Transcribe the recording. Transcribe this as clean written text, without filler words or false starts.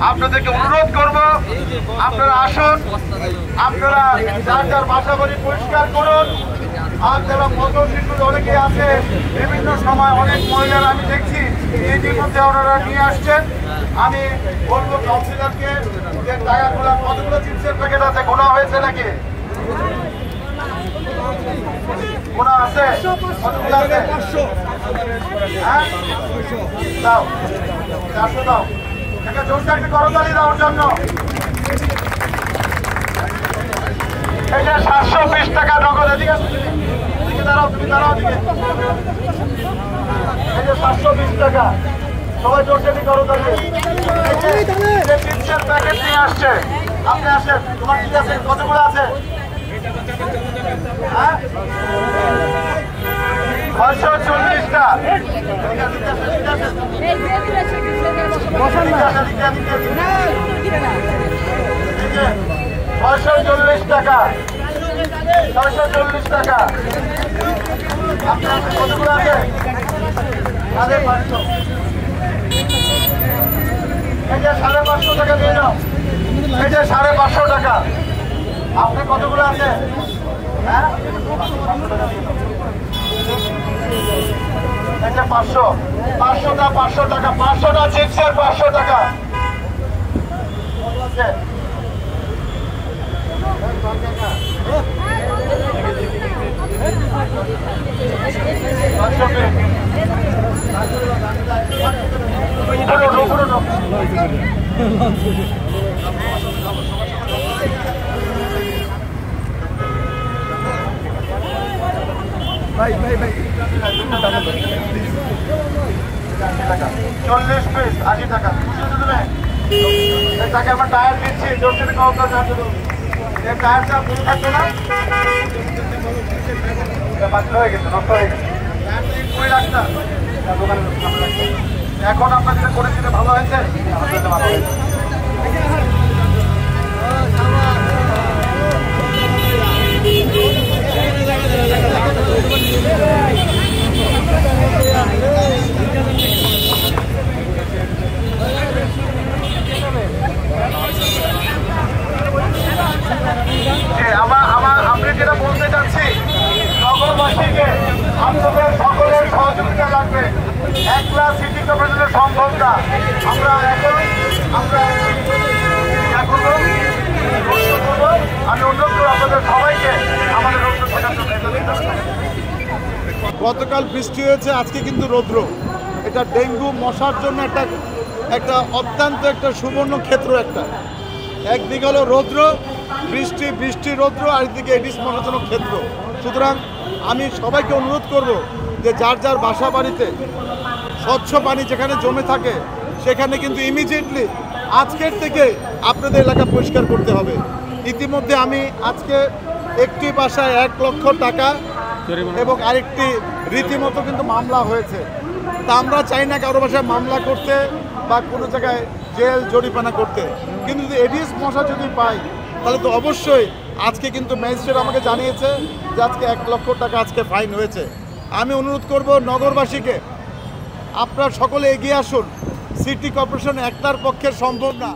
আপনাদেরকে অনুরোধ করব, আপনারা আসুন, আপনারা যার যার বাসা বাড়ি পরিষ্কার করুন। আর যারা মোটর শিল্প অনেকে আছে, বিভিন্ন সময় অনেক মহিলারা আমি দেখছি ইতিমধ্যে ওনারা নিয়ে আসছেন। আমি বলবো কাউন্সিলরকে যে টাকাগুলো কতগুলো চিপসের প্যাকেট আছে, গোনা হয়েছে নাকি? গোনা আছে? কতগুলো আছে? হ্যাঁ, দাও 400 দাও। একটা জোরটা একটু করতালি দেওয়ার জন্য। এটা 720 টাকা নগদ। এদিকে দাঁড়াও, তুমি দাঁড়াও দিকে। এই যে 720 টাকা, সবাই জোরটালি করতালি। চিপসের প্যাকেট নিয়ে আসছে, আপনি আসেন। তোমার কি আছে? কতগুলো আছে? হ্যাঁ, 640টা। $640 টাকা, 640 টাকা। আপনার কতগুলো আছে? 550। এই যে 550 টাকা দিয়ে নাও। এই যে 550 টাকা। আপনি কতগুলো আছে? হ্যাঁ, 500, 500টা 500 টাকা, 500টা চিপসের 500 টাকা। ভাই 40 পিস 80 টাকা। টাকা আমার টায়ার দিচ্ছি, জোর থেকে টায়ার টায়ারটা ভুল থাকবে না, বাতিল হয়ে গেছে, নষ্ট হয়ে গেছে। এখন আপনার যেটা করে দিলে ভালো হয়েছে, ভালো হয়েছে। আমি যেটা বলতে চাচ্ছি, নগরবাসীকে আপনাদের সকলের সহযোগিতা লাগবে। একলা সিটি কর্পোরেশনের সম্ভব না। আমরা আমি অনুরোধ করব আপনাদের সবাইকে আমাদের গতকাল বৃষ্টি হয়েছে, আজকে কিন্তু রৌদ্র। এটা ডেঙ্গু মশার জন্য একটা অত্যন্ত একটা সুবর্ণ ক্ষেত্র। একদিকে হলো রৌদ্র, বৃষ্টি রৌদ্র, আর একদিকে এডিস মশাজনক ক্ষেত্র। সুতরাং আমি সবাইকে অনুরোধ করব যে যার যার বাসা বাড়িতে স্বচ্ছ পানি যেখানে জমে থাকে সেখানে কিন্তু ইমিডিয়েটলি আজকের থেকে আপনাদের এলাকা পরিষ্কার করতে হবে। ইতিমধ্যে আমি আজকে একটি বাসায় 1 লক্ষ টাকা এবং আরেকটি রীতিমতো কিন্তু মামলা হয়েছে। তা আমরা চাই না কারো বাসায় মামলা করতে বা কোনো জায়গায় জেল জরিমানা করতে, কিন্তু যদি এডিস মশা যদি পাই তাহলে তো অবশ্যই। আজকে কিন্তু ম্যাজিস্ট্রেট আমাকে জানিয়েছে যে আজকে 1 লক্ষ টাকা আজকে ফাইন হয়েছে। আমি অনুরোধ করব নগরবাসীকে, আপনারা সকলে এগিয়ে আসুন। সিটি কর্পোরেশন একটার পক্ষে সম্ভব না।